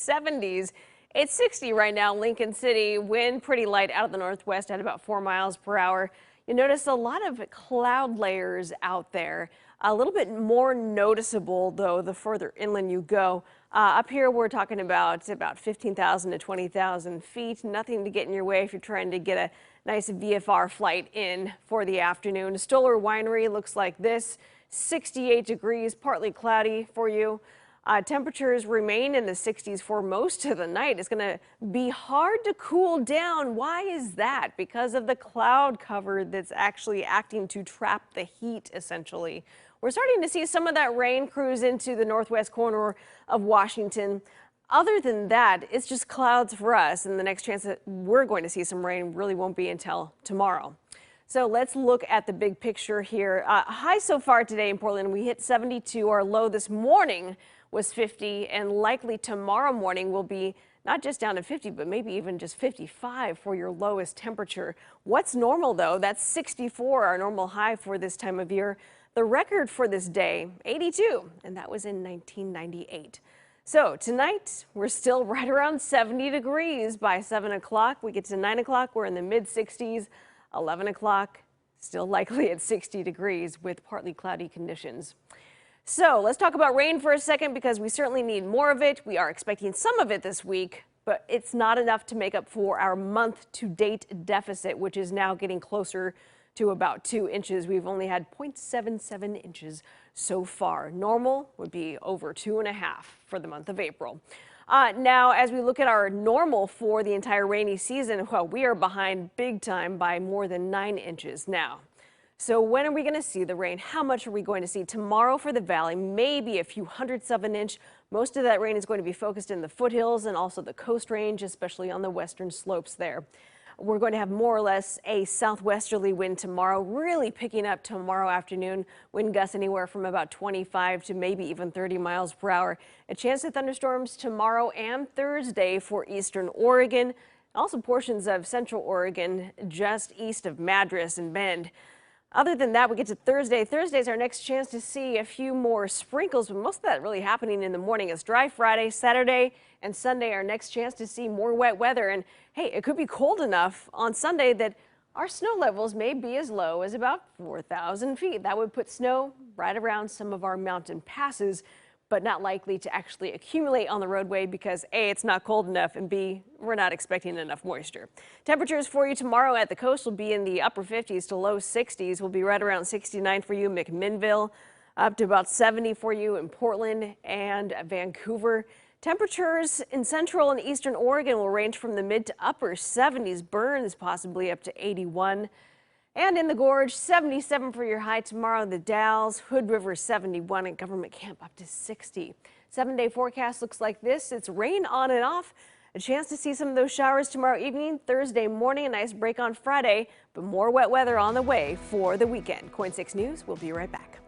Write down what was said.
70s. It's 60 right now, Lincoln City. Wind pretty light out of the northwest at about 4 miles per hour. You notice a lot of cloud layers out there. A little bit more noticeable, though, the further inland you go. Up here, we're talking about 15,000 to 20,000 feet. Nothing to get in your way if you're trying to get a nice VFR flight in for the afternoon. STOLLER Winery looks like this. 68 degrees, partly cloudy for you. Temperatures remain in the 60s for most of the night. It's going to be hard to cool down. Why is that? Because of the cloud cover that's actually acting to trap the heat, essentially. We're starting to see some of that rain cruise into the northwest corner of Washington. Other than that, it's just clouds for us, and the next chance that we're going to see some rain really won't be until tomorrow. So let's look at the big picture here. High so far today in Portland, we hit 72. Our low this morning was 50, and likely tomorrow morning will be not just down to 50, but maybe even just 55 for your lowest temperature. What's normal, though? That's 64, our normal high for this time of year. The record for this day, 82, and that was in 1998. So tonight, we're still right around 70 degrees by 7 o'clock. We get to 9 o'clock, we're in the mid-60s. 11 o'clock, still likely at 60 degrees with partly cloudy conditions. So let's talk about rain for a second, because we certainly need more of it. We are expecting some of it this week, but it's not enough to make up for our month-to-date deficit, which is now getting closer to about 2 inches. We've only had 0.77 inches so far. Normal would be over 2.5 for the month of April. Now, as we look at our normal for the entire rainy season, well, we are behind big time by more than 9 inches now. So when are we going to see the rain? How much are we going to see? Tomorrow for the valley, maybe a few hundredths of an inch. Most of that rain is going to be focused in the foothills and also the coast range, especially on the western slopes there. We're going to have more or less a southwesterly wind tomorrow, really picking up tomorrow afternoon. Wind gusts anywhere from about 25 to maybe even 30 miles per hour. A chance of thunderstorms tomorrow and Thursday for eastern Oregon, also portions of central Oregon just east of Madras and Bend. Other than that, we get to Thursday. Thursday's our next chance to see a few more sprinkles, but most of that really happening in the morning. It's dry Friday, Saturday, and Sunday, our next chance to see more wet weather. And hey, it could be cold enough on Sunday that our snow levels may be as low as about 4,000 feet. That would put snow right around some of our mountain passes, but not likely to actually accumulate on the roadway because A, it's not cold enough, and B, we're not expecting enough moisture. Temperatures for you tomorrow at the coast will be in the upper 50s to low 60s. We'll be right around 69 for you, McMinnville, up to about 70 for you in Portland and Vancouver. Temperatures in central and eastern Oregon will range from the mid to upper 70s, Burns possibly up to 81. And in the Gorge, 77 for your high tomorrow. The Dalles, Hood River 71, and Government Camp up to 60. 7-day forecast looks like this. It's rain on and off. A chance to see some of those showers tomorrow evening, Thursday morning, a nice break on Friday, but more wet weather on the way for the weekend. KOIN 6 News, we'll be right back.